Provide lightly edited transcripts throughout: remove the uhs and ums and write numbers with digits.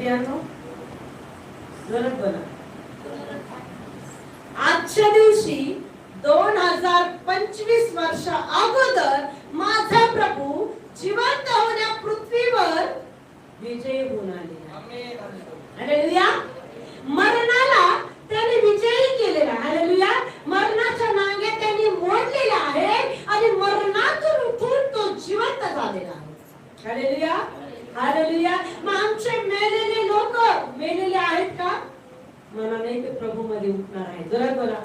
प्रियांनो? जोरात बोला. आजच्या दिवशी 2025 वर्ष अगोदर माझा प्रभू जिवंत होण्या पृथ्वीवर विजय होऊन आले. हालेलुया. मरणाला त्यांनी विजयी केलेला. हालेलुया. मरणाच्या नांगे त्यांनी मोडलेला आहे आणि मरणातून उठून तो जिवंत झालेला आहे. हालेलुया. हालेलुया. मग आमचे मेलेले लोक मेलेले आहेत का? मला नाही, ते प्रभू मध्ये उठणार आहे. जरा बोला.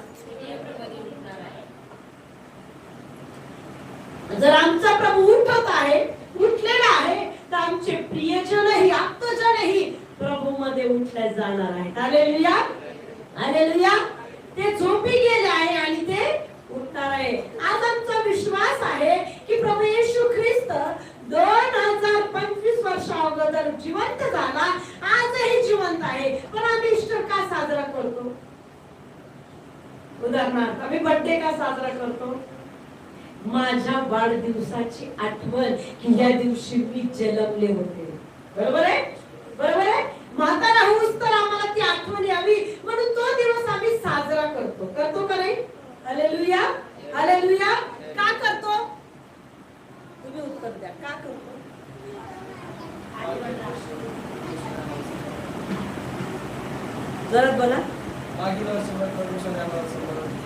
जर आमचा प्रभू उठत आहे, उठलेला आहे, तर आमचे प्रियजनही आप्तजनही प्रभू मध्ये उठले जाणार आहेत. हालेलुया. हालेलुया. ते झोपी गेले आहे आणि ते उठणार आहे. आज आमचा विश्वास आहे की प्रभू येशू ख्रिस्त 2025 वर्ष अगोदर जिवंत झाला, आजही जिवंत आहे. पण आम्ही ईस्टर का साजरा करतो? उदाहरणार्थ आम्ही बर्थडे का साजरा करतो? माझ्या वाढदिवसाची आठवण की या दिवशी मी जन्मले होते. बरोबर आहे? बरोबर आहे. म्हातारा होऊस तर आम्हाला ती आठवण यावी म्हणून तो दिवस आम्ही साजरा करतो. करतो का नाही? हालेलुया. हालेलुया. का करतो? तुम्ही उत्तर द्या. का करतो? जरा बोला. मागील वर्षभर परमेश्वर आम्हाला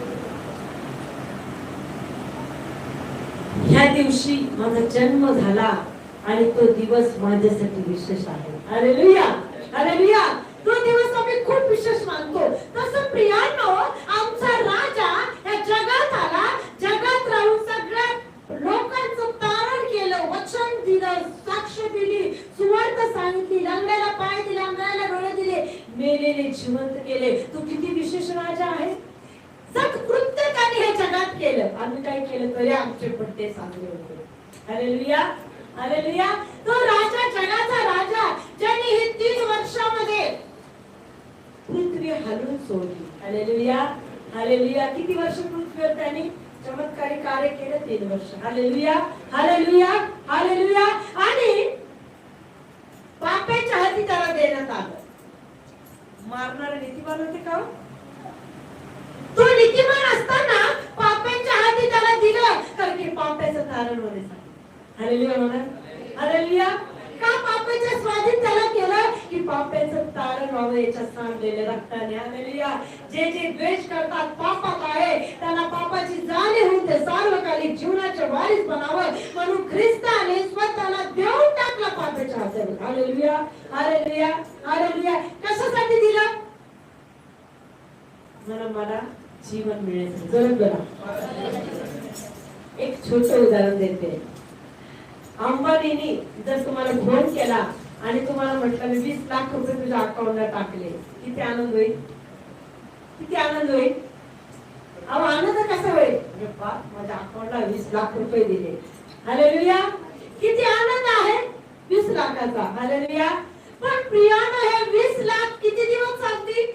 ह्या दिवशी माझा जन्म झाला आणि तो दिवस माझ्यासाठी विशेष आहे. हालेलुया. हालेलुया. तो दिवस आम्ही खूप विशेष मानतो. तसं प्रियांनो, आमचा राजा या जगात आला, जगात राहून सगळ्या लोकांचं तारण केलं, वचन दिलं, साक्ष दिली, सुवार्थ सांगितली, लंगड्याला पाय दिले, अंगाला डोळे दिले, मेलेले जिवंत केले. तो किती विशेष राजा आहे. प्रत्येकाने हे जगात केलं. आम्ही काय केलं तरी आमचे पट्टे चांगले होते. हालेलुया. हालेलुया. तो राजा, जगाचा राजा, ज्याने हे 3 वर्षामध्ये पृथ्वी हलवून सोडली. हालेलुया. हालेलुया. किती वर्ष पृथ्वीवर त्यांनी चमत्कारी कार्य केलं? 3 वर्ष. हालेलुया. हालेलुया. हालेलुया. आणि पापाच्या हाती त्याला देण्यात आलं. मारणारे नीतिमान होते का? तो नीतिमान असताना पापाच्या हाती त्याला दिलं, कारण की पापाचं कारण होण्यासाठी. हालेलुया म्हणा. हालेलुया. का पापाच्या स्वाधीन त्याला केलं? की पापाचं तारण व्हावं याच्या सांडलेल्या रक्ताने. हालेलुया. जे जे द्वेष करतात, पापात आहे, त्यांना पापाची जाणीव होऊन ते सार्वकालिक जीवनाचे वारीस बनावं म्हणून ख्रिस्ताने स्वतःला देऊन टाकला पापाच्या हाताने. हालेलुया. हालेलुया. हालेलुया. कशासाठी दिलं? मला जीवन मिळायचं. जरूर करा. एक छोटं उदाहरण देते. अंबानीने जर तुम्हाला फोन केला आणि तुम्हाला म्हटलं मी 20 लाख रुपये तुझ्या अकाउंटला टाकले, किती आनंद होईल? किती आनंद होईल? अहो, आनंद कसा होईल? माझ्या अकाउंटला 20 लाख रुपये दिले. हालेलुया. किती आनंद आहे 20 लाखाचा. हालेलुया. पण प्रियानो, हे 20 लाख किती दिवस चालतील?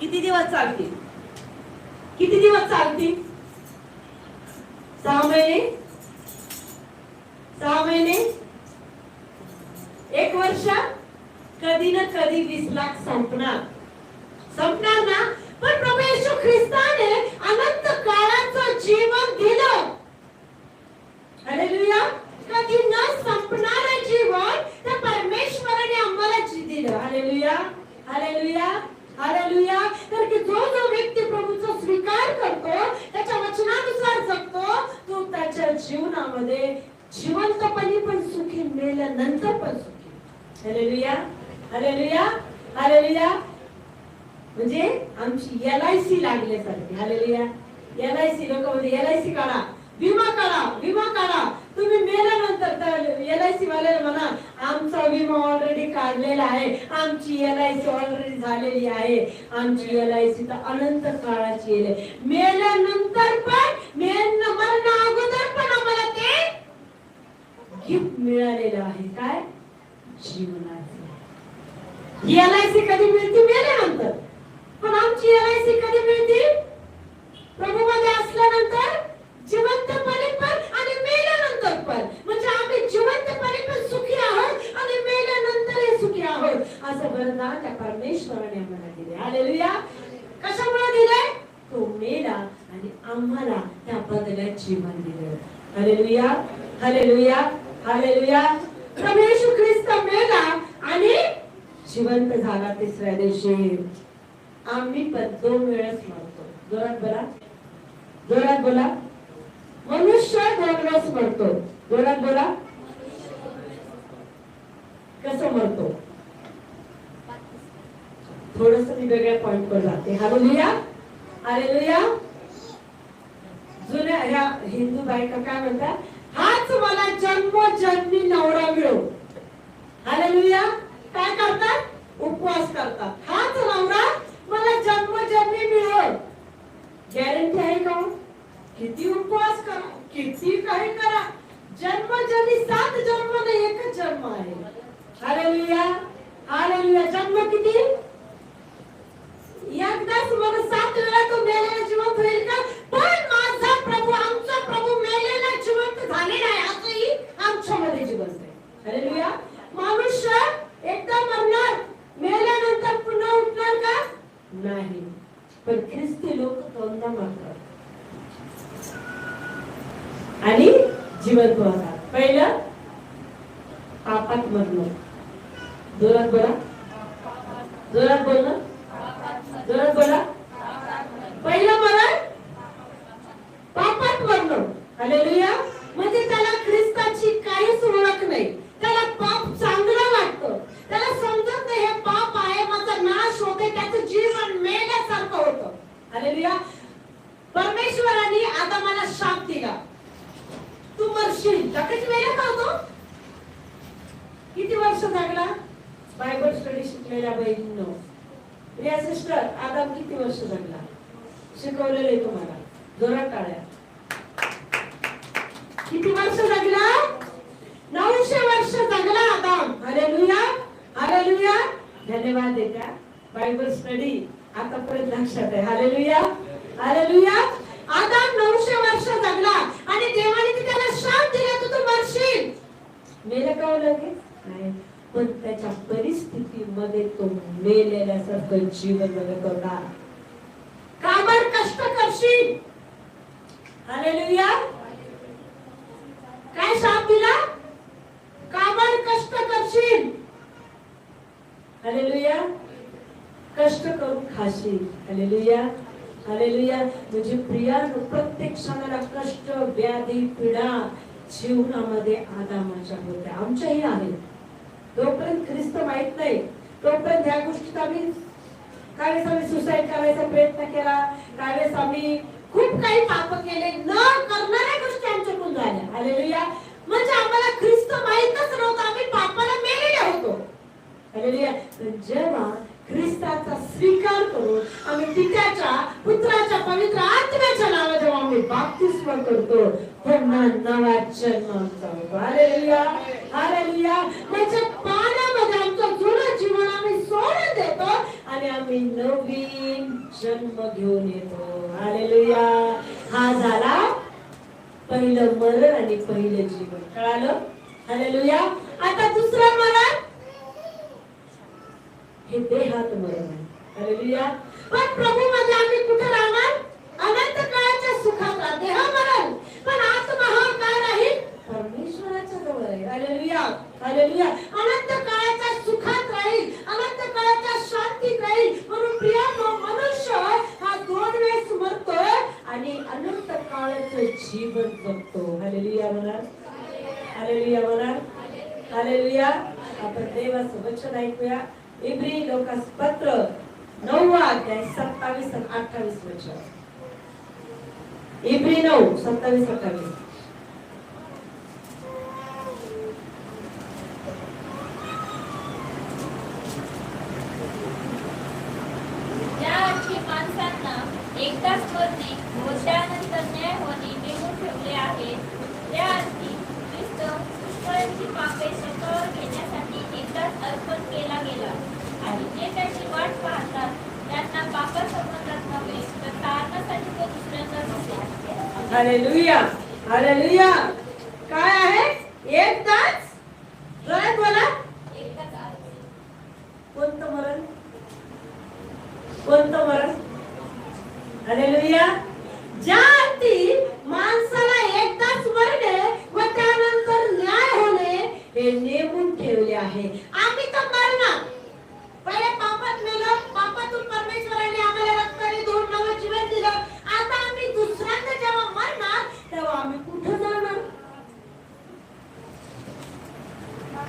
किती दिवस चालतील? किती दिवस चालतील? 6 महिने? 6 महिने? 1 वर्ष? कधी ना कधी 20 लाख संपणार. संपणार ना? पण प्रभू येशू ख्रिस्ताने अनंत काळाचं जीवन दिलं. हालेलुया. कधी न संपणारं जीवन त्या परमेश्वराने आम्हाला दिलं. हालेलुया. हालेलुया. हालेलुया. तर की जो व्यक्ती प्रभूचा स्वीकार करतो, त्याच्या वचनानुसार जगतो, तो त्याच्या जीवनामध्ये जिवंतपणी पण सुखी, मेल्यानंतर पण सुखी. हालेलुया. हालेलुया. हालेलुया. म्हणजे आमची LIC लागल्यासारखी. हालेलुया. LIC लोक म्हणजे LIC काढा, विमा काढा, विमा काढा. तुम्ही मेल्यानंतर तर LIC वाल्याला म्हणा आमचा विमा ऑलरेडी काढलेला आहे, आमची LIC ऑलरेडी झालेली आहे, आमची LIC तर अनंत काळाची आहे. मेल्यानंतर पण मरण्या अगोदर पण आम्हाला ते गिफ्ट मिळालेलं आहे. काय? जीवनाचे. LIC कधी मिळते? मेल्यानंतर. पण आमची LIC कधी मिळते? प्रभू मध्ये असल्यानंतर, जिवंतपणे पण आणि मेल्यानंतर पण. म्हणजे आम्ही जिवंतपणे पण सुखी त्या परमेश्वराने आम्हाला दिले. हालेलुया. कशामुळे दिले? तो मेला आणि आम्हाला त्या बदल्यात जीवन दिले. Hallelujah, hallelujah, hallelujah. प्रभू येशू ख्रिस्त मेला आणि जिवंत झाला तिसऱ्या दिवशी. आम्ही पण 2 वेळेस मरतो. जोरात बोला, जोरात बोला. मनुष्य 2 वेळेस मरतो. जोरात बोला. कसं मरतो? थोडस मी वेगळ्या पॉइंट वर जाते. Hallelujah, hallelujah. जुन्या ह्या हिंदू बायका काय म्हणतात? हाच मला जन्मोजन्मी नवरा मिळो. हालेलुया. काय करतात? उपवास करतात. हाच नवरा मला जन्मोजन्मी मिळो. गॅरंटी आहे का? किती उपवास करा, किती काही करा, जन्मोजन्मी 7 जन्म नाही, एकच जन्म आहे. Hallelujah, hallelujah. जन्म किती? एकदाच मग 7 वेळा तो मेलेला जिवंत होईल का? पण माझा प्रभू, आमचा प्रभू मेलेला जिवंत झालेला आहे, आजही आमच्यामध्ये जिवंत आहे. हालेलुया. मनुष्य एकदा मरणार, मेल्यानंतर पुन्हा उठणार का? नाही. पण ख्रिस्ती लोक 2दा मरतात आणि जिवंत होतात. पहिलं पापात मरणं. जोरात बोला, जोरात बोलणं, जोरात बोला. पहिलं मरण पापात मरणं. हालेलुया. म्हणजे त्याला ख्रिस्ताची काहीच ओळख नाही. त्याला पाप चांगलं वाटतं. त्याला समजत नाही हे पाप आहे, माझा नाश होते, त्याचं जीवन मेल्यासारखं होतं. हालेलुया. परमेश्वराने आदामाला शाप दिला, तू मरशील. लगेच मेला का होतो? किती वर्ष जगला? बायबल स्टडी शिकलेल्या बहिणींनो, प्रिया सिस्टर, आदाम किती वर्ष जगला? शिकवलेलं आहे तुम्हाला. जोरात टाळ्या. किती वर्ष जगला? 900 वर्ष जगला आदाम. Hallelujah, hallelujah. धन्यवाद देत्या. बायबल स्टडी आतापर्यंत लक्षात आहे. Hallelujah, hallelujah. आदाम 900 वर्ष जगला आणि देवाने त्याला शाप दिला, तू मरशील. मेलं का लगेच? नाही. पण त्याच्या परिस्थितीमध्ये तो मेलेल्यासारखं जीवन जगत होता. काबाड कष्ट करशील. हालेलुया. काय शाप दिला? काबाड कष्ट करशील. हालेलुया. कष्ट करून खाशील. Hallelujah, hallelujah. म्हणजे प्रिया, प्रत्येक क्षणाला कष्ट, व्याधी, पीडा जीवनामध्ये आदामाच्या होत्या, आमच्याही आहेत. जोपर्यंत ख्रिस्त माहित नाही तोपर्यंत ह्या गोष्टीत आम्ही काहीच आम्ही सुसाईड करायचा प्रयत्न केला, काहीच आम्ही खूप काही पाप केले, न करणाऱ्या गोष्टी आमच्याकडून झाल्या. हालेलुया. म्हणजे आम्हाला ख्रिस्त माहितच नव्हतं, आम्ही पापाला मेलेले होतो. हालेलुया. जेव्हा ख्रिस्ताचा स्वीकार करून आम्ही पित्याच्या, पुत्राच्या, पवित्र आत्म्याच्या नावाने जेव्हा आम्ही बाप्तिस्म करतो, पुन्हा नवा जन्म आमचा होतो. Hallelujah, hallelujah. म्हणजे पाण्यामध्ये आमचं जुनं जीवन आम्ही सोडून देतो आणि आम्ही नवीन जन्म घेऊन येतो. हालेलुया. हा झाला पहिलं मरण आणि पहिलं जीवन. कळालं? हालेलुया. आता दुसरं मरण हे देहात मरण आहे. हालेलुया. पण प्रभू मध्ये आम्ही कुठे राहणार? अनंत काळाच्या सुखात. देह मरण, पण आत्मा हा काय राहील? परमेश्वराच्या जवळ आहे. Hallelujah, hallelujah. अनंत काळाच्या सुखात राहील, अनंत काळाच्या शांतीत राहील. म्हणून प्रियानो, मनुष्य हा 2 वेळेस मरतोय आणि अनंत काळाचं जीवन जगतो. हालेलुया म्हणा, हालेलुया म्हणा, हालेलुया. आपण देवाचं वचन ऐकूया. इब्री लोकास पत्र 9 अध्याय 27 आणि 28 वचन. इब्री 9 27-28. ज्या अर्थी माणसांना एकदाच मरणे व त्यानंतर न्याय होणे नेमून ठेवले आहे, त्या अर्थी ख्रिस्त पुष्कळांची पापे स्वतःवर घेण्यासाठी एकदाच अर्पण केला गेला आणि जे त्याची वाट पाहतात त्यांना पापासंबंधात नव्हे तर तारणासाठी तो दुसऱ्यांदा दिसेल. Hallelujah, hallelujah. काय आहे? एकदाच. जोरात बोला. एकदाच कोणतं मरण? कोणतं मरण? हालेलुया. ज्या अर्थी माणसाला एकदाच मरणे व त्यानंतर न्याय होणे हे नेमून ठेवले आहे. आम्ही तर मरणार. पहिले पापात मेलो, पापातून परमेश्वराने आम्हाला रक्ताने धुवून नवं जीवन दिलं. आता आम्ही दुसऱ्यांदा जेव्हा मरणार तेव्हा आम्ही कुठे जाणार?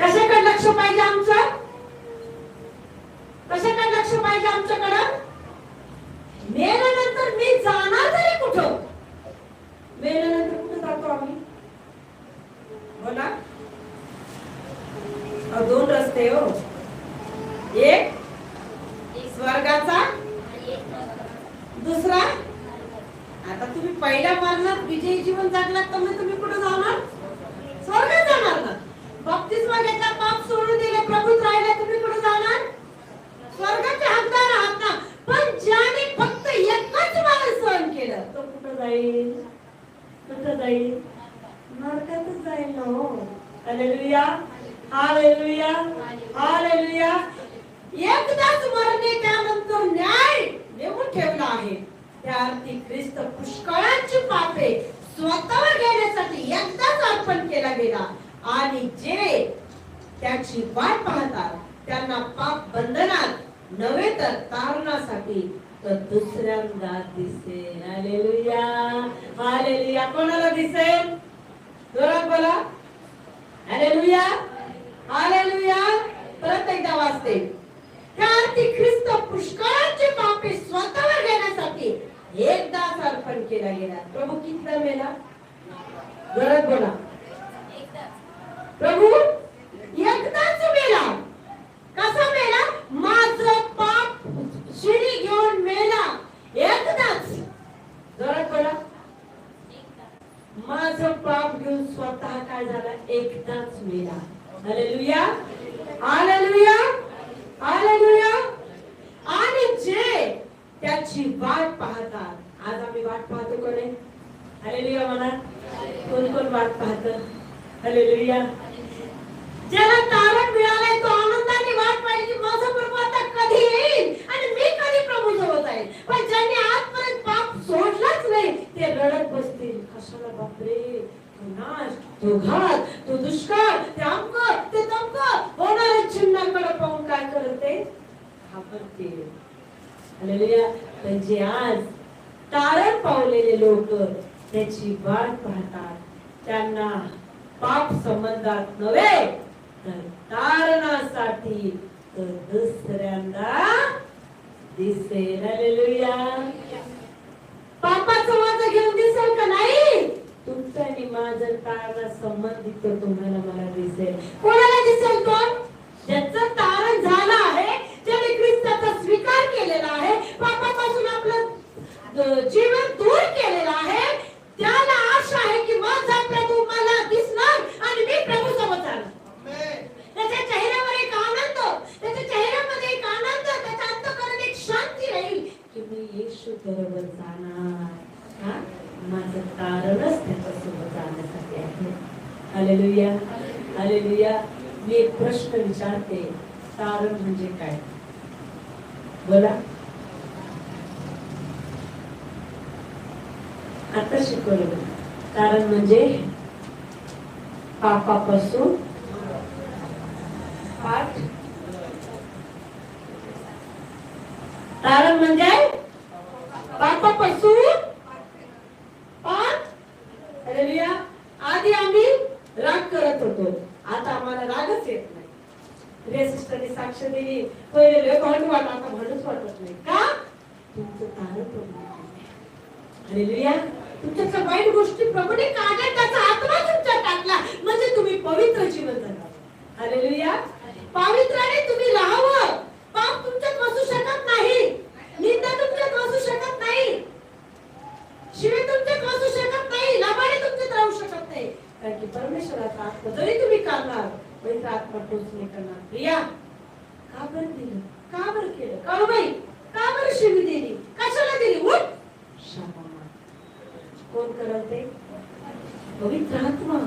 कशाकडे लक्ष पाहिजे आमचं? कशाकडे लक्ष पाहिजे आमच्याकडं? मेल्यानंतर मी जाणार तरी कुठं? मेल्यानंतर कुठं जातो आम्ही? बोला. दोन रस्ते हो. एक स्वर्गाचा, दुसरा. आता तुम्ही पहिल्या मरणात विजयी जीवन जगलात तर मग तुम्ही कुठे जाणार? स्वर्गात जाणार ना. बप्तिस्मा घेतला, पाप सोडून दिले, प्रभूत राहिले, तुम्ही कुठे जाणार? स्वर्गाचे हकदार आहात ना. पण ज्याने फक्त एकच मला सहन केलं तो कुठं जाईल? कुठं जाईल? नरकातच जाईल ना हो. Hallelujah, hallelujah, hallelujah. एकदाच मरणे त्यानंतर न्याय नेमून ठेवला आहे. त्या अर्थी ख्रिस्त पुष्कळांची पापे स्वतःवर घेण्यासाठी एकदाच अर्पण केला गेला आणि जे त्याची वाट पाहतात त्यांना पाप बंधनात नव्हे तर तारणासाठी तर दुसऱ्यांदा दिसेल. Hallelujah, hallelujah. कोणाला दिसेल? जोरात बोला. Hallelujah, hallelujah. परत एकदा वाचते. त्या अर्थी ख्रिस्त पुष्कळांची पापे स्वतःवर घेण्यासाठी एकदाच अर्पण केला गेला. प्रभू कितीदा मेला? जोरात बोला. प्रभू एकदाच मेला. कसा मेला? माझं पाप शिडी घेऊन मेला. एकदाच. जोरात बोला. माझं पाप घेऊन स्वतः काय झाला? एकदाच मेला. Hallelujah, hallelujah, hallelujah. आणि जे त्याची वाट पाहतात. आज आम्ही वाट पाहतो कोणी? हालेलुया म्हणा. कोण कोण वाट पाहतं? हालेलुया. ज्याला तारण मिळालंय तो आनंदाने वाट पाहिजे. माझा प्रभू आता कधी येईल आणि मी कधी प्रभू जवळ जाईल. पण ज्यांनी आजपर्यंत पाप सोडलाच नाही ते रडत बसतील. कशाला? बापरे, तो नाश, तो घात, तो दुष्काळ, ते अमक, ते तमक होणाऱ्या चिन्हाकडे पाहून काय करते? घाबरते. हालेलुया. पण जे आज तारण पावलेले लोक त्याची वाट पाहतात त्यांना पाप संबंधात नव्हे तर तारणासाठी तर दुसऱ्यांदा दिसेल. हालेलुया. पापाचं माझं घेऊन दिसेल का नाही? तुमचं आणि माझं तारणा संबंधित तुम्हाला मला दिसेल. कोणाला दिसेल? तो ज्याचं तारण झालं आहे, ज्याने ख्रिस्ताचा स्वीकार केलेला आहे, पापापासून आपलं जीवन दूर केलेलं आहे, त्याला आशा आहे की माझा प्रभू मला दिसणार आणि मी प्रभू सोबत जाणार. त्याच्या चेहऱ्यावर एक आनंद, त्याच्या चेहऱ्यामध्ये एक आनंद, त्याच्या अंतःकरणात एक शांती राहील की मी येशू बरोबर जाणार. हा माझं तारणच त्याच्यासोबत जाण्यासाठी आहे. Hallelujah, hallelujah. मी एक प्रश्न विचारते. तारण म्हणजे काय? बोला. आता शिकवलं. तारण म्हणजे पापापासून पाठ. तारण म्हणजे पापापासून पाठ. हालेलुया. आधी आम्ही राग करत होतो, आता आम्हाला रागच येत नाही. प्रिय सिस्टरने साक्ष दिली. पहिले भांडू वाटत, आता भांडूच वाटत नाही. का? तुमचं तारण प्रभू. हालेलुया. तुमच्या वाईट गोष्टी प्रभूने काढल्या, त्याचा आत्मा तुमच्यात टाकला म्हणजे तुम्ही पवित्र जीवन जगा. हालेलुया. पवित्राने तुम्ही राहावं. पाप तुमच्यात बसू शकत नाही, निंदा तुमच्यात बसू शकत नाही, शिवे तुमच्यात बसू शकत नाही, लबाडी तुमच्यात राहू शकत नाही. कारण की परमेश्वराचा आत्मा जरी तुम्ही काढणार पवित्र आत्मा टोच नाही करणार. प्रिया, का बरं दिलं? का बरं केलं? का बाई? का बरं शिवी दिली? कशाला दिली? उठ. कोण करत आहे? पवित्र आत्मा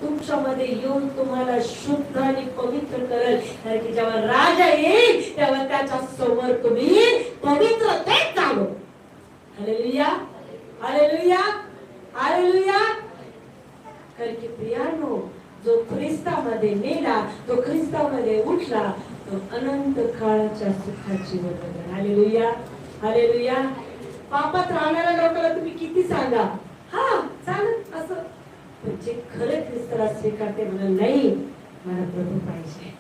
तुमच्यामध्ये येऊन तुम्हाला शुद्ध आणि पवित्र करेल. कारण की जेव्हा राजा येईल तेव्हा त्याच्या समोर तुम्ही पवित्रतेत जावं. Hallelujah, hallelujah, hallelujah. कारण की प्रियानो, जो ख्रिस्तामध्ये मेला, तो ख्रिस्तामध्ये उठला, तो अनंत काळाच्या सुखाची वरदान. Hallelujah, hallelujah. पापात राहणाऱ्या लोकांना तुम्ही किती सांगा, हा चालत असं, पण जे खरं ख्रिस्ताला स्वीकारते म्हणा, नाही मला प्रभू पाहिजे,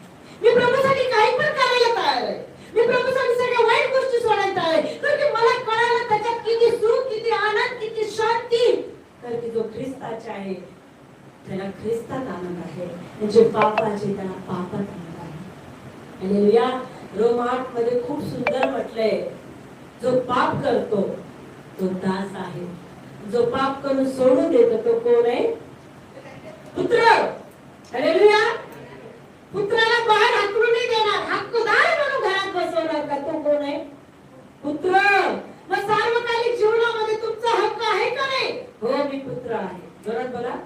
मी प्रभूसाठी काही पण करायला तयार आहे, मी प्रभूसाठी सगळ्या वाईट गोष्टी सोडायला तयार आहे, कारण की मला कळालं त्याच्यात किती सुख, किती आनंद, किती शांती. कारण की जो ख्रिस्ताचा आहे त्याला ख्रिस्तात आनंद आहे, म्हणजे पापाचे त्याला पापात आनंद आहे. हालेलुया. रोम 8 मध्ये खूप सुंदर म्हटलंय, जो पाप करतो तो दास आहे, जो पाप करून सोडून देतो तो कोण आहे? पुत्र. हालेलुया. पुत्राला बाहेर हाकलून नाही देणार, हक्कदार म्हणून घरात बसवणार का, तो कोण आहे? पुत्र. मग सार्वकालिक जीवनामध्ये तुमचा हक्क आहे का नाही? हो, मी पुत्र आहे. जोरात बोला.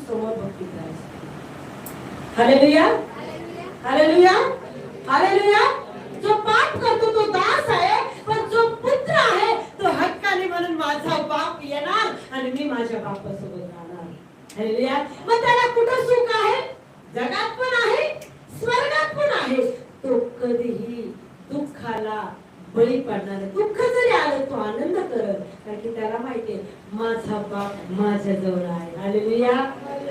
समोर भक्ती करायची. Hallelujah, hallelujah, hallelujah. जो पाप करतो तो दास आहे, पण जो पुत्र आहे तो हक्काने म्हणून माझा बाप येणार आणि मी माझ्या बापासोबत राहणार. हालेलुया. मग त्याला कुठं सुख आहे? जगात पण आहे, स्वर्गात पण आहे. तो कधीही दुःखाला बळी पडणार. दुःख जरी आलं तो आनंद करत, कारण की त्याला माहितीये माझा बाप माझ्या जवळ आहे. Hallelujah,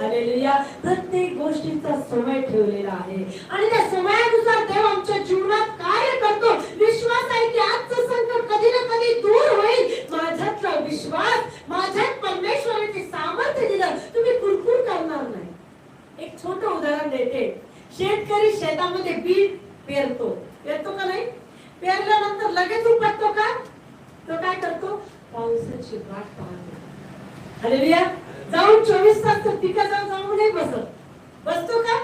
hallelujah. प्रत्येक गोष्टीचा समय ठेवलेला आहे आणि त्या समयानुसार देव आमच्या जीवनात कार्य करतो. विश्वास आहे की आजचं संकट कधी ना कधी दूर होईल. माझ्यातला विश्वास, माझ्यात परमेश्वराचे सामर्थ्य दिलं, तुम्ही कुरकुर करणार नाही. एक छोटं उदाहरण देते. शेतकरी शेतामध्ये बी पेरतो का नाही? पेरल्यानंतर लगेच उपटतो का? तो काय करतो? पावसाची वाट पाहतो. हालेलुया. जाऊन 24 तास तर पिकाजवळ जाऊन नाही बसत. बसतो का?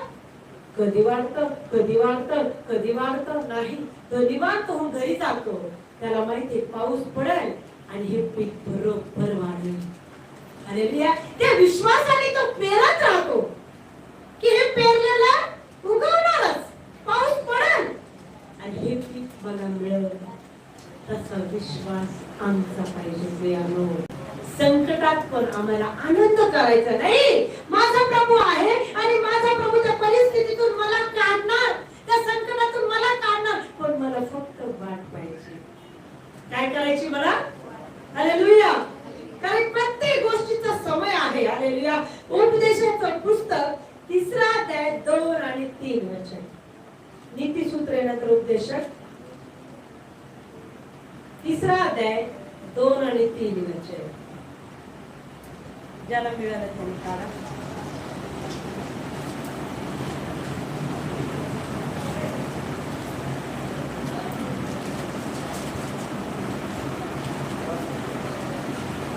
कधी वाढतं, कधी वाढतं, कधी वाढतं नाही, कधी वाढतं घरी जातो. त्याला माहिती पाऊस पडेल आणि हे पीक बरोबर वाढेल. हालेलुया. त्या विश्वासाने तो पेरत राहतो की हे पेरलेला उगवणारच, पाऊस पडेल आणि हे पीक मला मिळेल. तसा विश्वास आमचा पाहिजे प्रियानो. संकटात पण आम्हाला आनंद करायचा नाही. माझा प्रभू आहे आणि माझा प्रभू त्या परिस्थितीतून मला काढणार, त्या संकटातून मला काढणार, पण मला फक्त वाट पाहिजे. काय करायची मला? हालेलुया. कारण प्रत्येक गोष्टीचा समय आहे. हालेलुया. उपदेशाचं पुस्तक 3 अध्याय 2 आणि 3 वचन. नीतिसूत्रे नंतर उपदेशक 3 अध्याय 2 आणि 3 वचन. ज्याला मिळालं त्यांनी काढा.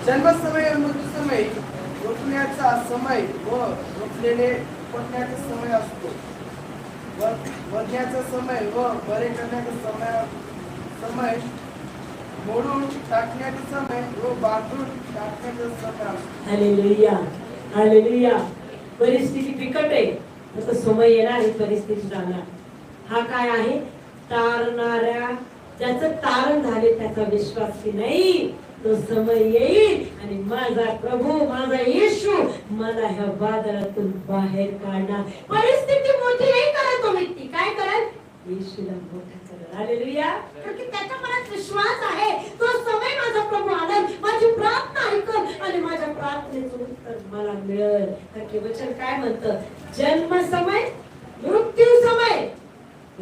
जन्मसमय, मृत्यूसमय, रोपण्याचा समय व रोपलेले पडण्याचा समय असतो. वरण्याचा समय व बरे करण्याचा समय, मोडून टाकण्याचा समय व बांधून टाकण्याचा समय असतो. Hallelujah, hallelujah. परिस्थिती बिकट आहे, तर समय येणार, ही परिस्थिती जाणार. हा काय आहे? तारणाऱ्या, ज्याचं तारण झाले त्याचा विश्वास की नाही, तो समय येईल आणि माझा प्रभू, माझा येशू मला ह्या वादळातून बाहेर काढणार. परिस्थिती मोठी नाही करत तो व्यक्ती, काय करत? येशूला मोठा करत. हालेलुया. कारण त्याच्या मनात विश्वास आहे, तो समय माझा प्रभू आणेल, माझी प्रार्थना ऐकल आणि माझ्या प्रार्थनेचं उत्तर मला मिळेल. कारण वचन काय म्हणतं? जन्म समय, मृत्यू समय,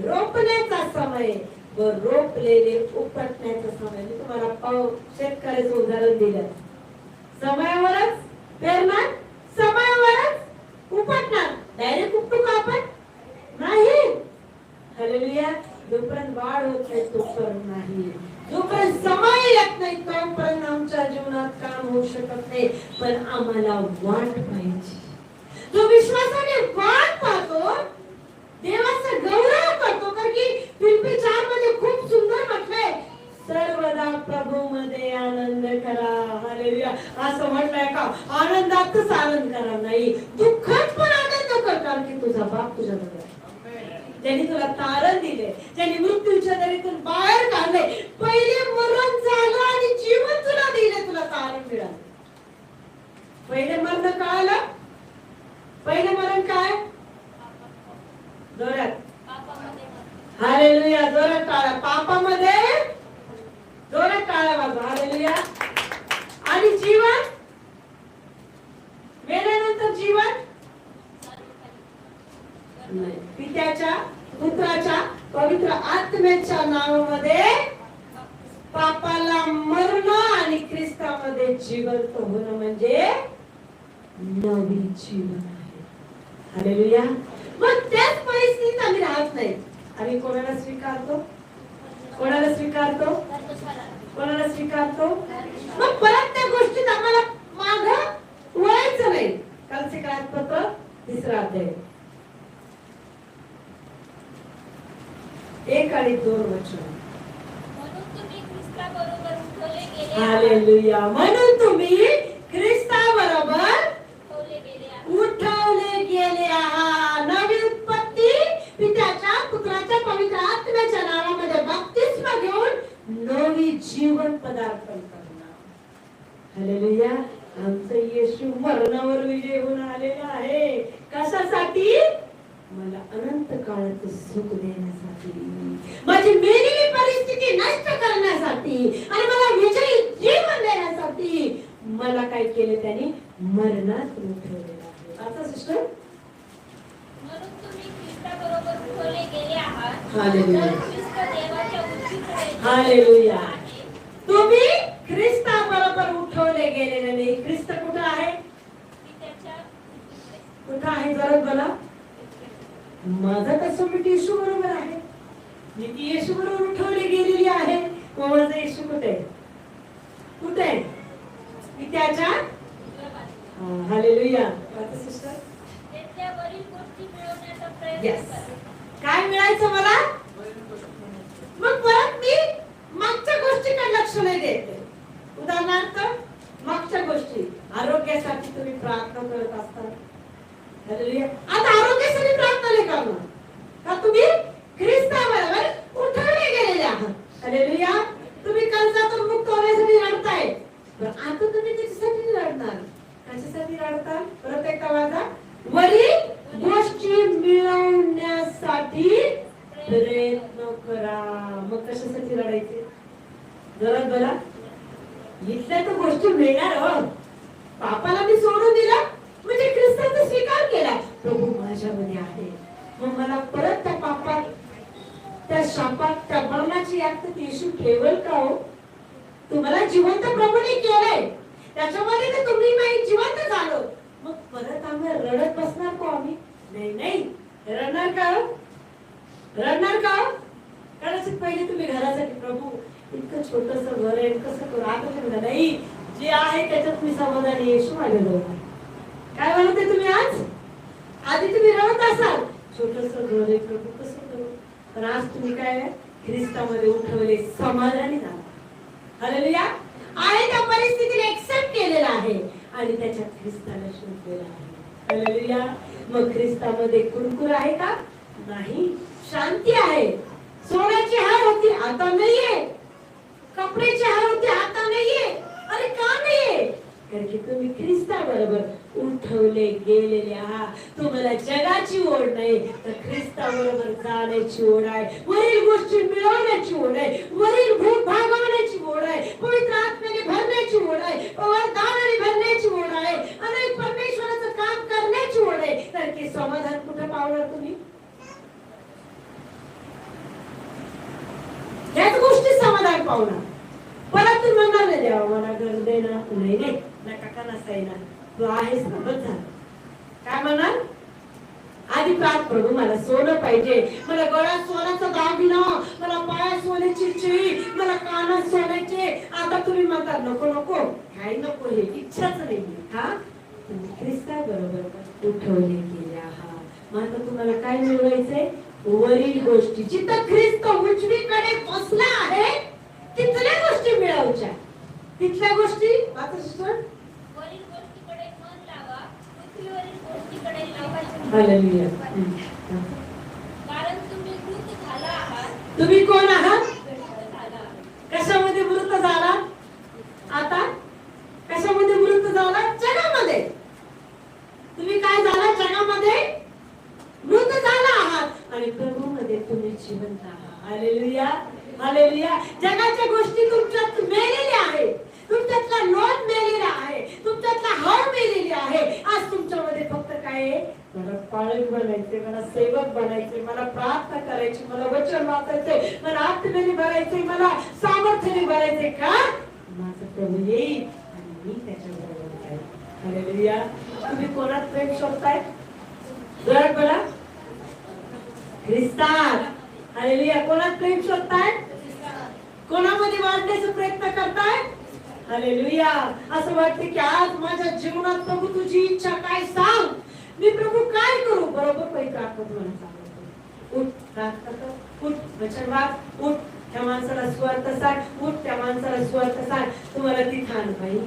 रोपण्याचा समय व रोपलेले उपटण्याचा समय. मी तुम्हाला शेतकऱ्याचं उदाहरण दिलं. समयावरच पेरणार, समयावरच उपटणार. डायरेक्ट उपटू का आपण? नाही. हालेलुया. जोपर्यंत वाढ होत नाही तोपर्यंत नाही, जोपर्यंत समय येत नाही तोपर्यंत आमच्या जीवनात काम होऊ शकत नाही. पण आम्हाला वाट पाहिजे. जो विश्वासाने वाट पाहतो देवाचा गौरव करतो. कारण की फिलिप्पी 4 मध्ये खूप सुंदर म्हटलंय, सर्वदा प्रभू मध्ये आनंद करा. हालेलुया. असं म्हटलंय का? आनंदातच आनंद करा, नाही दुःखात पण आनंद कर. कारण की तुझा बाप तुझ्याबरोबर आहे. त्यांनी तुला तारण दिले, त्यांनी मृत्यूच्या दरीतून बाहेर काढले. जिवंत होणं म्हणजे नवी जीवन आहे. हालेलुया. मग त्याच परिस्थितीत आम्ही राहत नाही. आम्ही कोणाला स्वीकारतो? कोणाला स्वीकारतो? कोणाला स्वीकारतो? मग परत त्या गोष्टीत आम्हाला मागं वळायचं नाही. कालचे काळात पत्र 3 अध्याय 1 आणि 2 वचन. म्हणून तुम्ही ख्रिस्ताबरोबर उठवले गेले आहात. हालेलुया. म्हणून तुम्ही ख्रिस्ताबरोबर उठवले गेले आहात. उठवले गेले आहात. नवी उत्पत्ती पित्याच्या पुत्राच्या पवित्र आत्म्याच्या नावामध्ये बप्तिस्मा घेऊन नवी जीवन पदार्पण करणार. हालेलुया. आमचं येशू मरणावर विजय होऊन आलेला आहे. कशासाठी? मला अनंत काळाचं सुख देण्यासाठी, माझी मेलेली परिस्थिती नष्ट करण्यासाठी आणि मला विजयी जीवन देण्यासाठी मला काय केले? त्यांनी मरणात उठवलेलं आहे. आता सिस्टर, म्हणून तुम्ही ख्रिस्ताबरोबर उठवले गेले आहात. हालेलुया. तर ख्रिस्त देवाच्या उंचीकडे हालेलुया. आहे. तुम्ही ख्रिस्ताबरोबर उठवले गेलेले नाही. ख्रिस्त कुठं आहे? की त्याच्या उंचीकडे. कुठं आहे? जरा बोला. माझा कसं मी येशू बरोबर आहे. मी ती येशू बरोबर उठवली गेलेली आहे. मग माझा येशू कुठे आहे? कुठे आहे? मी त्याच्या हालेलुया. आता सिस्टर, त्याच्यावरील गोष्टी मिळवण्याचा प्रयत्न Yes. करा. काय मिळायचं मला? मग परत मी मागच्या गोष्टीकडे लक्ष नाही देते. उदाहरणार्थ, मागच्या गोष्टी आरोग्यासाठी तुम्ही प्रार्थना करत असता. हालेलुया. आता आरोग्यासाठी प्रार्थना नाही करणार का? तुम्ही ख्रिस्ताबरोबर उठवले गेलेले आहात. हालेलुया. तुम्ही कर्जातून मुक्त होण्यासाठी रडताय, पण आता तुम्ही त्याच्यासाठी रडणार. कशासाठी रडता? परत एकदा वाचा. वरील गोष्टी मिळवण्यासाठी प्रयत्न करा. मग कशासाठी रडायचे? जरा बोला. इथल्या तर गोष्टी मिळणार हो. पापाला मी सोडून दिला म्हणजे ख्रिस्ताचा स्वीकार केला. प्रभू माझ्यामध्ये आहे. मग मला परत त्या पापात, त्या शापात, त्या मरणाची यात येशू ठेवल का हो? तुम्हाला जिवंत प्रभूने केलंय, त्याच्यामध्ये तर तुम्ही नाही जिवंत झालो. मग परत आम्ही रडत बसणार का आम्ही? नाही नाही. रडणार का? रडणार का? कदाचित पहिले तुम्ही घरासाठी, प्रभू इतकं छोटस घर आहे, कसं करू? आता तुम्ही नाही, जे आहे त्याच्यात मी समाधानी. येशू माझ्याजवळ. काय म्हणते तुम्ही आज? आधी तुम्ही रडत असाल, छोटस घर आहे प्रभू, कसं करू? पण आज तुम्ही काय ख्रिस्तामध्ये उठवले, समाधानी झाला. हालेलुया. आहे त्या परिस्थितीला एक्सेप्ट केलेला आहे आणि त्याच्यात ख्रिस्ताला शोधलेला आहे. हालेलुया. मग ख्रिस्तामध्ये कुरकुर आहे का? नाही. शांती आहे. सोन्याची हार होती, आता नाहीये. कपड्याची हार होती, आता नाहीये. अरे का नाहीये? कारण की तुम्ही ख्रिस्ताबरोबर उठवले गेलेले आहात. तुम्हाला जगाची ओढ नाही, तर ख्रिस्ताबरोबर जाण्याची ओढ आहे. वरील गोष्टी मिळवण्याची ओढ आहे. वरील भूक भागवण्याची ओढ आहे. पवित्र आत्म्याने भरण्याची ओढ आहे. वरदानाने भरण्याची ओढ आहे. आणि परमेश्वराचं काम करण्याची ओढ आहे. तर की समाधान कुठे पावणार तुम्ही? याच गोष्टी समाधान पावणार. परत तुम्ही म्हणणार नाही, देवा मला घर दे ना. नाही नाही, नका का नसायला, तू आहेस ना, बस झालं. काय म्हणणार? आधी प्रार्थना, प्रभू मला सोनं पाहिजे, मला गळ्यात सोन्याचं दागिना, मला पायात सोन्याची चिळी, मला कानात सोन्याचे. आता तुम्ही म्हणतात नको नको, काही नको, हे इच्छाच नाही. हा, तुम्ही ख्रिस्ताबरोबर उठवले गेले आहात. मग आता तुम्हाला काय मिळवायचंय? वरील गोष्टी. जिथं ख्रिस्त उजवीकडे बसला आहे तिथल्या गोष्टी मिळवायच्या. तिथल्या गोष्टी आता सिस्टर, वरील गोष्टीकडे मन लावा, पृथ्वीवरील गोष्टीकडे लावायचे. हालेलुया. कारण तुम्ही मृत झाला आहात. तुम्ही कोण आहात? मृत झाला. कशामध्ये मृत झाला? आता कशामध्ये मृत झाला? जगामध्ये. तुम्ही काय झाला? जगामध्ये मृत झाला आहात आणि प्रभूमध्ये तुम्ही जिवंत आहात. हालेलुया. हालेलुया. जगाच्या गोष्टी तुमच्यात मेलेल्या आहेत. तुमच्यातला लोभ मेलेला आहे. तुमच्यातला हाव मेलेली आहे. आज तुमच्यामध्ये फक्त काय आहे? मला पाळक बनायचे, मला सेवक बनायचे, मला प्रार्थना करायची, मला वचन वाचायचे, मला आत्म्याने भरायचे, मला सामर्थ्याने भरायचे. का? माझा प्रभू येईल आणि मी त्याच्याबरोबर आहे. हालेलुया. तुम्ही कोणात प्रेम शोधताय? जोरात बोला. ख्रिस्तात. हालेलुया. कोणात प्रेम शोधताय? कोणामध्ये वाढण्याचा प्रयत्न करताय? हालेलुया. असं वाटतं की आज माझ्या जीवनात प्रभू तुझी इच्छा काय सांग, मी प्रभू काय करू? बरोबर पवित्र आत्मा तुम्हाला सांगतो, उठ प्रार्थना कर, उठ वचन वाच, उठ त्या माणसाला स्वार्थ सांग, उठ त्या माणसाला स्वार्थ सांग. तुम्हाला ती छान बाई,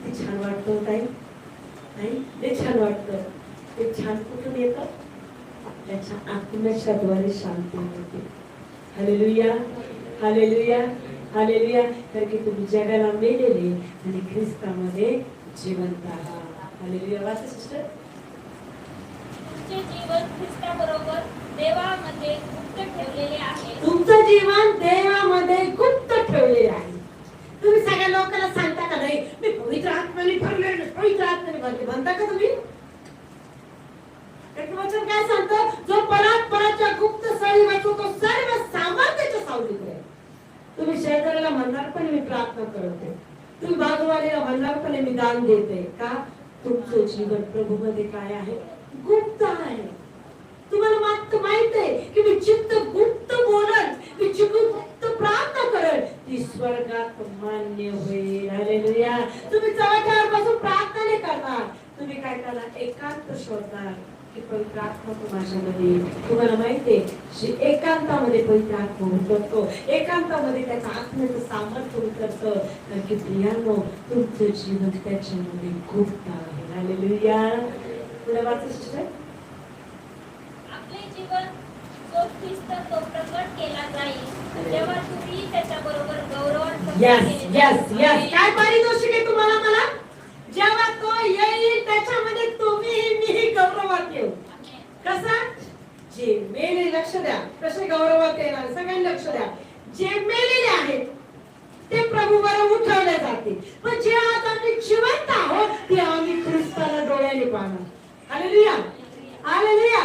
ती छान वाटतं ताई, नाही ते छान वाटतं. ते छान कुठून येतं? त्याच्या आत्म्याच्याद्वारे शांती मिळते. हालेलुया. हालेलुया. हालेलुया. कारण की तुम्ही जगाला मेलेले आणि ख्रिस्तामध्ये जिवंत आहात. हालेलुया. वाचा सिस्टर. तुमचे जीवन ख्रिस्ताबरोबर देवामध्ये गुप्त ठेवलेले आहे. तुमचं जीवन देवामध्ये गुप्त ठेवलेले आहे. तुम्ही सगळ्या लोकांना सांगता का नाही, मी पवित्र आत्म्याने भरले, पवित्र आत्म्याने भरले म्हणता का तुम्ही? वचन काय सांगतं? जो परात्पराच्या गुप्त स्थळी वाचतो तो सर्व सामर्थ्याच्या सावलीत आहे. तुम्ही शेजाऱ्याला म्हणणार पण मी प्रार्थना करते, तुम्ही बाजूवाल्याला म्हणणार पण मी दान देते. का? तुमचं जीवन प्रभूमध्ये काय आहे? गुप्त आहे. तुम्हाला मात्र माहित आहे की मी चित्त गुप्त बोलत, मी चित्त गुप्त प्रार्थना करत, ती स्वर्गात मान्य होईल. हालेलुया. तुम्ही चव्हाट्यावर बसून प्रार्थना नाही करणार, तुम्ही काय करणार? एकांत शोधणार की पवित्र आत्मा माझ्यामध्ये. तुम्हाला माहितीये जे एकांतामध्ये पवित्र आत्मा उतरतो, एकांतामध्ये त्याचा आत्म्याचं सामर्थ्य उतरतं. कारण की प्रियांनो, तुमचं जीवन त्याच्यामध्ये गुप्त आहे. हालेलुया. पुढे वाचा सिस्टर. आपले जीवन जो ख्रिस्त तो प्रकट केला जाईल तेव्हा तुम्ही त्याच्याबरोबर गौरवात यस यस यस. काय पारितोषिक आहे तुम्हाला मला? जेव्हा तो येईल त्याच्यामध्ये तुम्ही मी गौरवात येऊ. कसा? जे मेले, लक्ष द्या कसे गौरवात येणार, सगळ्यांनी लक्ष द्या. जे मेलेले आहेत ते प्रभू बरोबर उठवले जातील, पण जे आज आम्ही जिवंत आहोत ते आम्ही ख्रिस्ताला डोळ्याने पाहणार. हालेलुया. हालेलुया.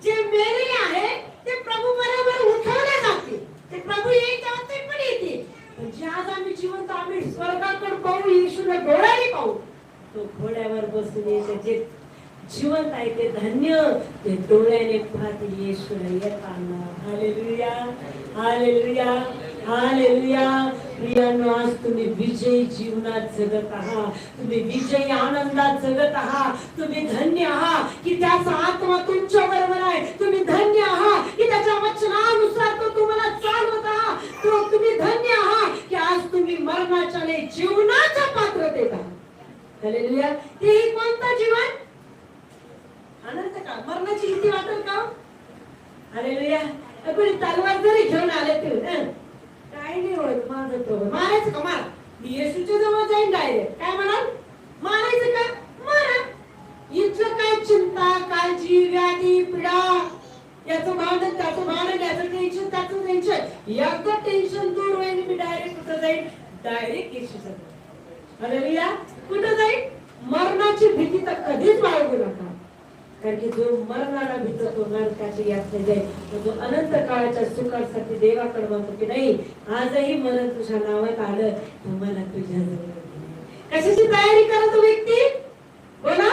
जे मेलेले आहे ते प्रभू बरोबर उठवले जातील. ते प्रभू येईल तेव्हा ते पण येतील, पण जे आज आम्ही जिवंत आम्ही स्वर्गाकडे पाहू, येशूला डोळ्याने पाहू. तो घोड्यावर बसून येते, जे जिवंत आहे ते धन्य, ते डोळ्याने पाहतील येशूला येताना. हालेलुया. हालेलुया. हालेलुया. प्रियांनो, आज तुम्ही विजयी जीवनात जगत आहात, तुम्ही विजयी आनंदात जगत आहात. तुम्ही धन्य आहात की त्याचा आत्मा तुमच्या बरोबर आहे. तुम्ही धन्य आहात की त्याच्या वचनानुसार तो तुम्हाला चालवत आहात. तो तुम्ही धन्य आहात की आज तुम्ही मरणाच्या नाही जीवनाच्या पात्रतेत आहात. हालेलुया. तेही कोणतं जीवन? आनंद का? मरणाची भीती वाटेल का? हालेलुया. कोणी तलवार जरी घेऊन आले ते काय नाही होत माझं प्रभू, मारायचं का? मार. मी येशूच्या जवळ जाईन डायरेक्ट. काय म्हणाल? मारायचं का? मारा. इथलं काय चिंता, काळजी, व्याधी, पीडा, याचं भांडण, त्याचं भांडण, याचं टेन्शन, त्याचं टेन्शन, याचं टेन्शन दूर होईल. मी डायरेक्ट कुठं जाईन? डायरेक्ट येशूच्या जवळ. हालेलुया. कुठं जाईन? मरणाची भीती तर कधीच बाळगू नका. कारण की जो मरणाला भीतो तो नरकाची यातने जाईल. जो अनंत काळाच्या सुखासाठी देवाकडे म्हणतो की नाही, आजही मरण तुझ्या नावात आलं तर मला तुझ्या जवळ. कशाची तयारी करा तो व्यक्ती? बोला.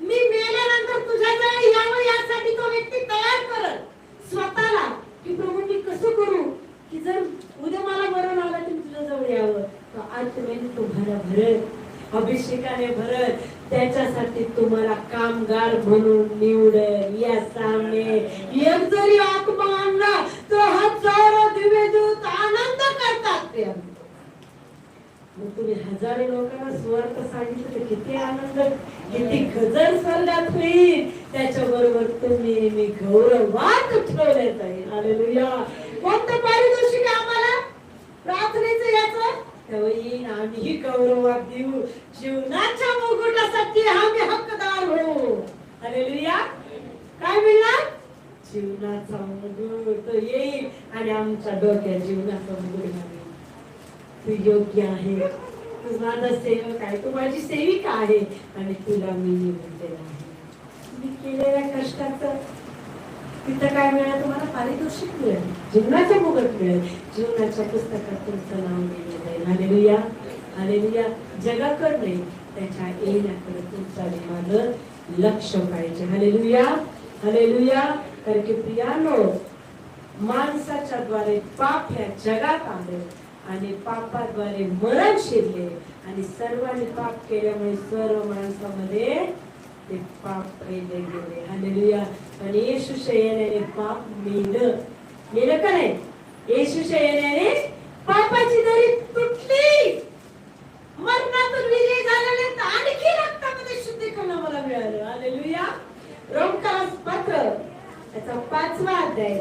मी मेल्यानंतर तुझ्या जवळ यावं यासाठी तो व्यक्ती तयार करत स्वतःला की प्रभू मी कसं करू की जर उद्या मला मरण आलं तर तुझ्या जवळ यावं. तो आत्म्याने तो भरत, अभिषेकाने भरत, त्याच्यासाठी तुम्हाला कामगार म्हणून निवडेल. या सामने एक जरी आत्मा आणला तो हजारो दिवे दूत आनंद करतात. ते मग तुम्ही हजारो लोकांना सुवार्थ सांगितलं तर किती आनंद, किती गजर स्वर्गात होईल. त्याच्याबरोबर तुम्ही मी गौरवात ठेवले जाईल. हालेलुया. कोणतं पारितोषिक आम्हाला? प्रार्थनेचं याचं तेव्हा येईन आम्ही गौरवात देऊ. जीवनाच्या मुकुटासाठी आम्ही हक्कदार हो. हालेलुया. काय मिळणार? जीवनाचा मुकुट तो येईल आणि आमच्या डोक्यात जीवनाचा मुकुट घालेल. तू योग्य आहे, तू माझा सेवक आहे, तू माझी सेविका आहे आणि तुला मी निवडलेला आहे. तुम्ही केलेल्या कष्टाचं तिथं काय मिळेल? तुम्हाला पारितोषिक मिळेल, जीवनाचा मुकुट मिळेल. जीवनाच्या पुस्तकात तुमचं नाव लिहिलं जाईल. हालेलुया. हालेलुया. जगाकडे नाही, त्याच्या येण्याकडे तुमचं आणि माझं लक्ष पाहिजे. Hallelujah, hallelujah. कारण की प्रियानो, माणसाच्या द्वारे पाप ह्या जगात आले आणि पापाद्वारे मरण शिरले आणि सर्वांनी पाप केल्यामुळे सर्व माणसामध्ये ते पाप पहिले गेले. हालेलुया. आणि येशूच्या येण्याने पाप मेलं का नाही? येशूच्या येण्याने पापाची दरी तुटली, मरणातून विजय झालेले, आणखी रक्तामध्ये शुद्धीकरण मला मिळालं. हालेलुया. रोमकास पत्र त्याचा 5वा अध्याय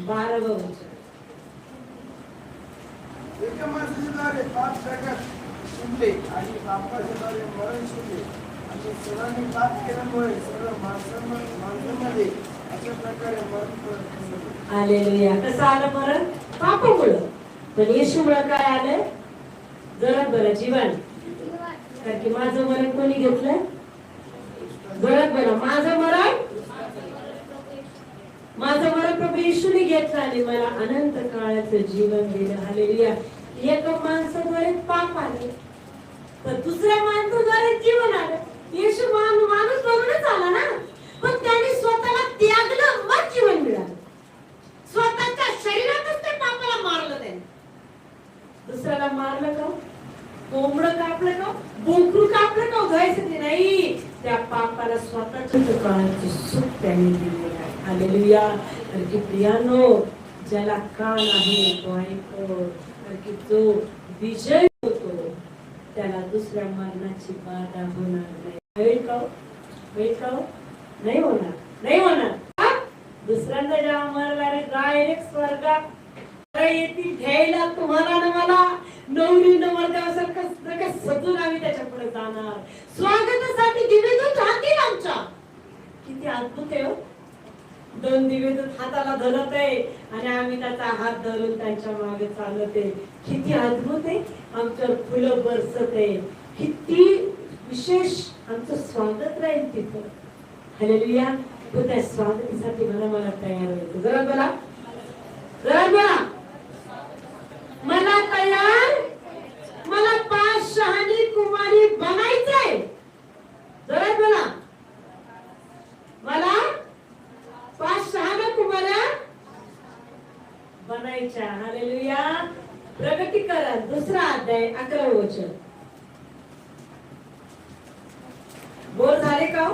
12व वचन. एका माणसाद्वारे पाप जगात शिरले आणि पापाद्वारे मरण शिरले आणि सर्वांनी पाप केल्यामुळे सर्व माणसांमध्ये अशा प्रकारे मरण पडले. हालेलुया. कसं आलं मरण? पापामुळं. पण येशूमुळं काय आलं? जरा बरं जीवन. कारण की माझं मरण कोणी घेतलं? जरा बरं, माझं मरण प्रभू येशूने घेतलं आणि मला अनंत काळाचं जीवन दिलं. हालेलुया. एका माणसाद्वारे पाप आले, तर दुसऱ्या माणसाद्वारे जीवन आलं. येशू माणूस बनूनच आला ना, पण त्याने स्वतःला त्यागलं, मग जीवन मिळालं. स्वतःच्या शरीरातच ते पापाला मारलं. त्याने दुसऱ्याला मारलं का? कोंबडं कापलं का? बोकरू कापलं का? उधळायचं ते नाही. त्या पापाला स्वतःच्या काळाची सुख त्याने दिलेलं आहे. हालेलुया. कारण की प्रियानो, ज्याला कान आहे तो ऐको. कारण की जो विजय होतो त्याला दुसऱ्या मरणाची बाधा होणार नाही. होईल का? होईल का? नाही होणार, नाही होणार. दुसऱ्यांदा जेव्हा मरणारे डायरेक्ट स्वर्गात येतील घ्यायला तुम्हाला न मला, नवरी नवरदेवासारखं सजून आम्ही त्याच्या पुढे जाणार. स्वागतासाठी दिवेदूत राहतील आमच्या. किती अद्भुत आहे हो. 2 दिवेदूत हाताला धरत आहे आणि आम्ही त्याचा हात धरून त्यांच्या मागे चालत आहे. किती अद्भुत आहे. आमच्यावर फुलं बरसत आहे. किती विशेष आमचं स्वागत राहील तिथं. हालेलुया. तो त्या स्वागतासाठी मला तयार व्हायचं. जरा बोला, जरा बोला. मला तयार, मला 5 शहाणी कुमारी बनायचंय. जरा बोला, मला 5 शहाण्या कुमाऱ्या बनायच्या. हालेलुया. प्रगटीकरण 2रा अध्याय 11व वचन. बोल झाले का?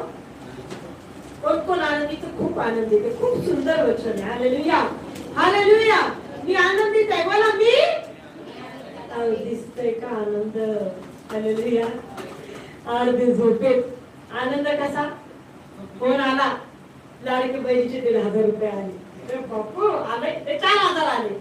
कोण आनंदित? खूप आनंदित आहे. खूप सुंदर वचन आहे. Hallelujah, hallelujah. मी आनंदित आहे. बोला, मी दिसतोय का आनंद? हालेलुया. अर्धे झोपेत आनंद कसा? फोन आला, लाडकी बहिणीचे 1,500 रुपये आले. बापू आले, ते 4,000 आले.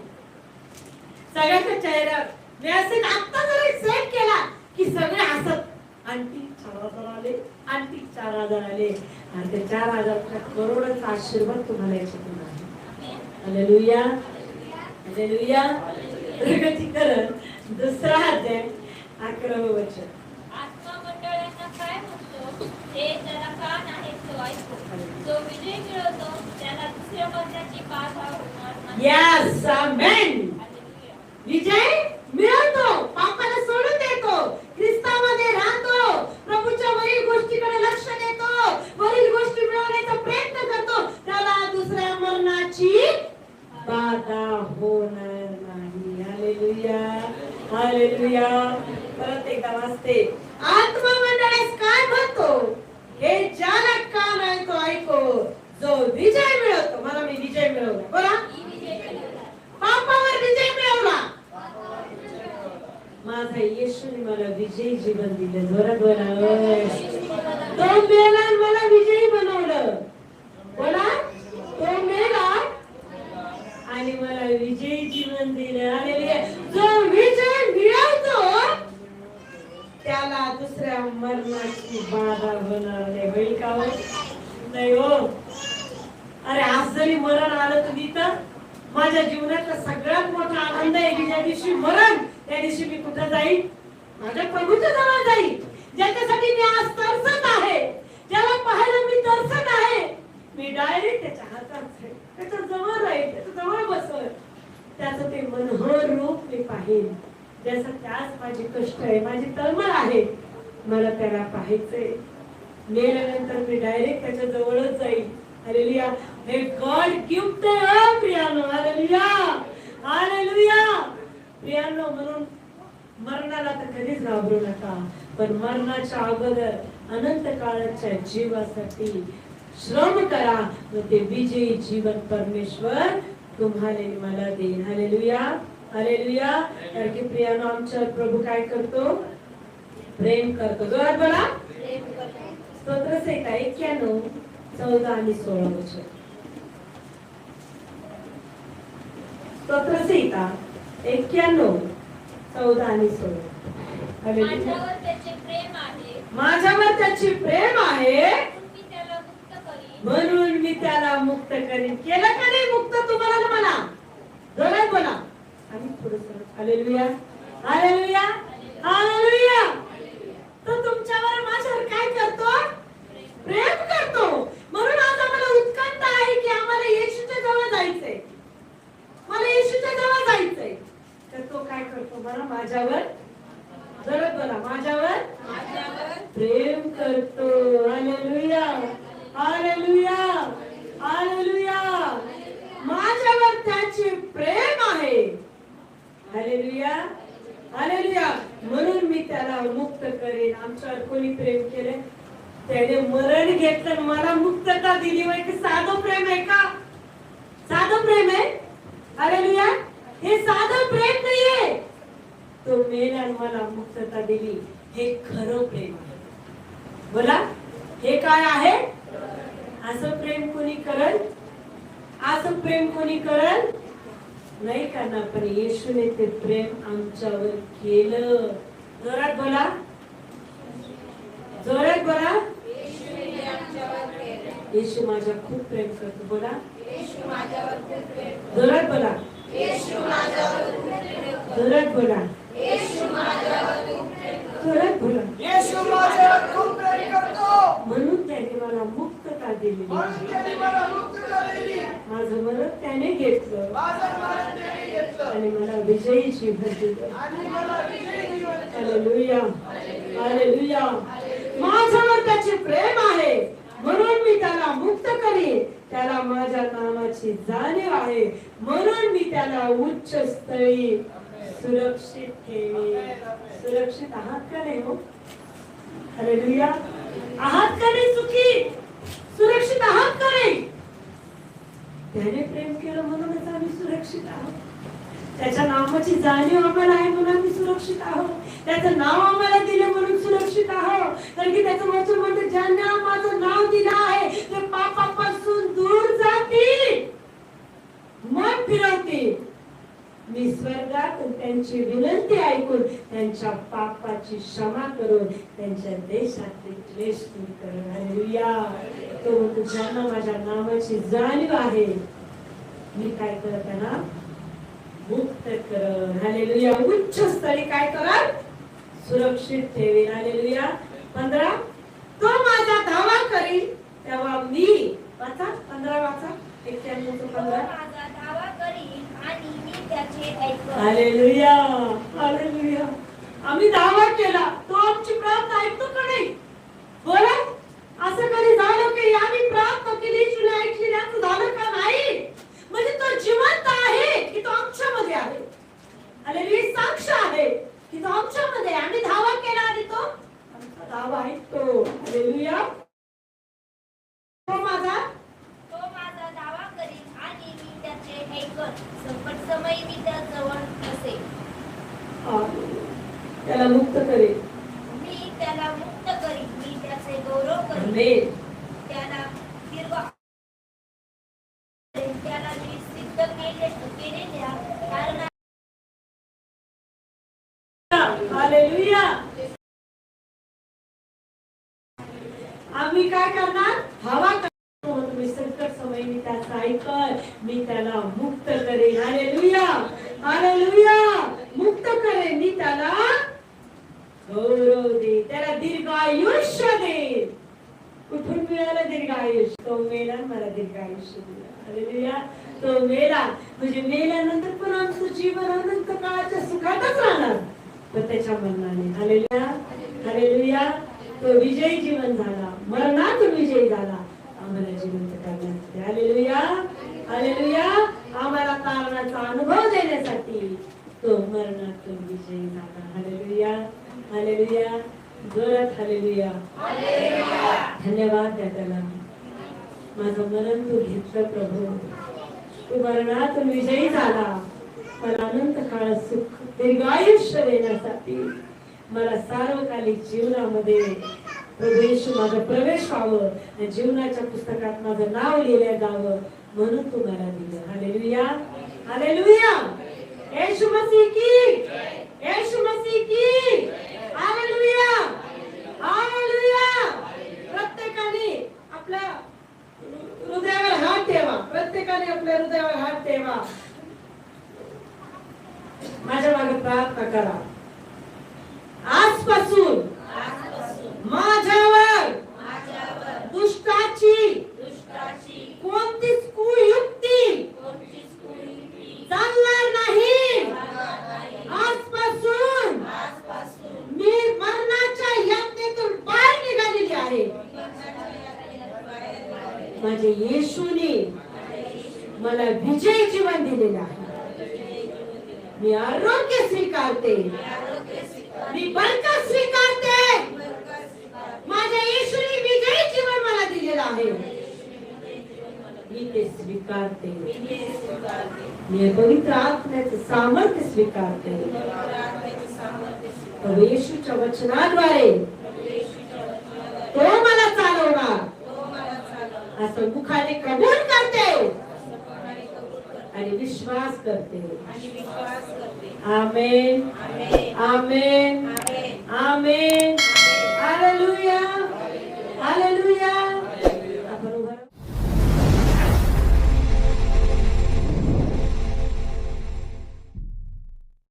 सगळ्यांच्या चेहऱ्यावर मेसेज आता जरी सेट केला की सगळे हसत. आंटी 4,000 आले, आंटी 4,000 आले. आणि ते 4,000चा करोडाचा आशीर्वाद तुम्हाला याच्यातून आहे. Hallelujah, hallelujah. प्रगटीकरण 2रा अध्याय 11व वचन. आत्मा मंडळांना काय म्हणतो ते ज्याला कान आहे तो ऐकतो. जो विजय मिळवतो त्याला दुसऱ्या मरणाची बाधा होणार नाही. यस, आमेन. विजय मिळवतो, पापाला सोडून देतो, ख्रिस्तामध्ये राहतो, प्रभूच्या वरील गोष्टीकडे लक्ष देतो, वरील गोष्टी मिळवण्याचा प्रयत्न करतो, त्याला दुसऱ्या मरणाची बाधा होणार नाही. Hallelujah, hallelujah. परत एकदा वाचते. आत्मा मंडळास काय म्हणतो हे ज्याला कान आहे तो ऐको. जो विजय मिळवतो, मला मी विजय मिळवला. बोला, पापावर विजय मिळवला. माझा येशूने मला विजयी जीवन दिलं. जोरात बोला. तो मेला मला विजयी बनवलं. बोला, तो मेला आणि मला विजयी जीवन दिलं. हालेलुया. जो विजय मिळवतो त्याला दुसऱ्या मरणाची बाधा होणार नाही. होईल का? नाही हो. अरे आज जरी मरण आलं तर तिथं माझ्या जीवनातला सगळ्यात मोठा आनंद आहे की ज्या दिवशी मरण, त्या दिवशी मी कुठं जाईल? माझ्या प्रभूच्या जवळ जाईल. ज्याच्यासाठी मी आज तरसत आहे, ज्याला पाहायला मी तरसत आहे, मी डायरेक्ट त्याच्या हातात जाईल, त्याच्या जवळ राहील, त्याच्या जवळ बसेल, त्याचं ते मनोहर रूप मी पाहिन. जसं त्याच माझे कष्ट आहे, माझी तळमळ आहे, मला त्याला पाहायचंय. मेल्यानंतर मी डायरेक्ट त्याच्या जवळच जाईल. हालेलुया. हे गॉड गिफ्ट आहे प्रियानो. Hallelujah, hallelujah. प्रियानो, म्हणून मरणाला तर कधीच घाबरू नका, पण मरणाच्या अगोदर अनंत काळाच्या जीवासाठी श्रम करा, व ते विजयी जीवन परमेश्वर तुम्हाला मला देईल. Hallelujah, hallelujah. कारण की प्रियानो, आमच्यावर प्रभू काय करतो? प्रेम करतो. जोरात बोला. स्तोत्रसंहिता 91, 14 आणि 16 वचन. स्तोत्रसंहिता 91, 14 आणि 16. माझ्यावर त्याचे प्रेम आहे, माझ्यावर त्याचे प्रेम आहे, मी त्याला मुक्त करीन. म्हणून मी त्याला मुक्त करीन. केलं का नाही मुक्त तुम्हाला? मला जोरात बोला. आणि थोडंसं हालेलुया, हालेलुया, हालेलुया. तो तुमच्यावर माझ्यावर काय करतो? प्रेम करतो. म्हणून आज आम्हाला उत्कंठा आहे की आम्हाला येशूच्या जवळ जायचंय, मला येशूच्या जवळ जायचंय. तर तो काय करतो? मला माझ्यावर, जरा बोला, माझ्यावर प्रेम करतो. Hallelujah, hallelujah, hallelujah. माझ्यावर त्याचे प्रेम आहे. Hallelujah, hallelujah. म्हणून मी त्याला मुक्त करेन. आमच्यावर कोणी प्रेम केले? त्याने मरण घेतलं, मला मुक्तता दिली. की साधं प्रेम आहे का? साधं प्रेम आहे? हालेलुया. हे साधं प्रेम नाहीये. तो मेला आणि मला मुक्तता दिली, हे खरं प्रेम आहे. बोला, हे काय आहे? असं प्रेम कोणी करल? असं प्रेम कोणी करल? नाही करणार. पण येशूने ते प्रेम आमच्यावर केलं. जोरात बोला, जोरात बोला. येशू माझ्या खूप प्रेम करतो. बोला, जोरात बोला, जोरात बोला, जोरात बोला. येशू माझ्यावर खूप प्रेम करतो, म्हणून त्याने मला मुक्तता दिली. म्हणून त्याने मला मुक्तता दिली. माझं मरण त्याने घेतलं, माझं मरण त्याने घेतलं, आणि मला विजयी जीवन दिलं. आणि मला विजयी जीवन दिलं. Hallelujah, hallelujah. माझ्यावर त्याचे प्रेम आहे, म्हणून मी त्याला मुक्त करीन. त्याला माझ्या नामाची जाणीव आहे, म्हणून मी त्याला उच्च स्थळी सुरक्षित ठेवी. सुरक्षित आहात का नाही हो? हालेलुया. आहात का नाही सुखी? सुरक्षित आहात का नाही? त्याने प्रेम केलं म्हणूनच आम्ही सुरक्षित आहोत. त्याच्या नामाची जाणीव आम्हाला आहे म्हणून आम्ही सुरक्षित आहोत. त्याचं नाव आम्हाला दिलं म्हणून सुरक्षित आहोत. कारण की त्याचं वचन म्हणतं, ज्यांना माझं नाव दिलं आहे ते पापापासून दूर जातील, मन फिरवतील. मी स्वर्गात त्यांची विनंती ऐकून त्यांच्या पापाची क्षमा करून त्यांच्या देशातील क्लेश दूर करेन. हालेलुया. तो म्हणतो, ज्यांना माझ्या नामाची जाणीव आहे मी काय करत त्यांना मुक्त कर. हालेलुया. उच्च स्थळी काय कर? सुरक्षित ठेवेन. हालेलुया. 15. तो माझा धावा करीन तेव्हा मी, वाचा 15 वाचा. 91 तो 15. माझा धावा करीन आणि मी त्याचे ऐकेन. Hallelujah, hallelujah. आम्ही दावा केला, तो आमची प्रार्थना ऐकतो का नाही? बोला, असं कधी झालं की आम्ही प्रार्थना केली, तुला ऐकली, असं झालं का नाही? म्हणजे तो जिवंत आहे की तो आमच्यामध्ये आहे. हालेलुया. साक्ष आहे की तो आमच्यामध्ये आहे. आम्ही दावा केला आणि तो आमचा दावा ऐकतो. हालेलुया. तो माझा दावा करीन आणि मी त्याचे ऐकन. संकट समयी मी त्या जवळ नसेन. त्याला मुक्त करेल. मी त्याला मुक्त करीन. मी त्याचे गौरव करीन. आमेन. त्याला दीर्घ त्याला मी सिद्ध केलेल्या कारणाने हालेलुया. आम्ही काय करणार? हवा करतो. तुम्ही संकट समयी मी त्याचा ऐकल, मी त्याला मुक्त करेन. Hallelujah, hallelujah. मुक्त करेन. मी त्याला गौरव दे, त्याला दीर्घ आयुष्य दे. कुठून मिळालं दीर्घ आयुष्य? तो मेला, मला दीर्घ आयुष्य दिलं. हालेलुया. तो मेला म्हणजे मेल्यानंतर पण आमचं जीवन अनंत काळाच्या सुखातच राहणार. तर त्याच्या मरणाने हालेलुया हालेलुया तो विजयी जीवन झाला, मरणातून विजयी झाला आम्हाला जिवंत करण्यासाठी. हालेलुया हालेलुया आम्हाला तारणाचा अनुभव देण्यासाठी तो मरणातून विजयी झाला. हालेलुया हालेलुया जोरात हालेलुया धन्यवाद द्या त्याला. माझं मरण तू घेतलं प्रभू, तू मरणातून विजयी झाला, मला अनंत काळ सुख दीर्घायुष्य देण्यासाठी, मला सार्वकालिक जीवनामध्ये प्रभू येशू माझा प्रवेश व्हावं, जीवनाच्या पुस्तकात माझं नाव लिहिलं जावं म्हणून तू मला दिलं. हालेलुया हालेलुया येशू मसीह की, येशू मसीह की. Hallelujah hallelujah. प्रत्येकाने आपल्या हृदयावर हात ठेवा, प्रत्येकाने आपल्या हृदयावर हात ठेवा. माझ्या मागे प्रार्थना करा. आजपासून माझ्यावर दुष्टाची कोणतीच कुयुक्ती चालणार नाही. आजपासून मी मरणाच्या यातनेतून बाहेर निघालेली आहे. माझे येशूने मला विजयी जीवन दिलेलं आहे. मी आरोग्य स्वीकारते, मी बरकत स्वीकारते. माझ्या येशूने विजयी जीवन मला दिलेलं आहे. मी ते स्वीकारते. मी पवित्र आत्म्याचं सामर्थ्य स्वीकारते. प्रभू येशूच्या वचनाद्वारे तो मला चालवणार असं मुखाने कबूल करते आणि विश्वास करते. आमेन आमेन आमेन.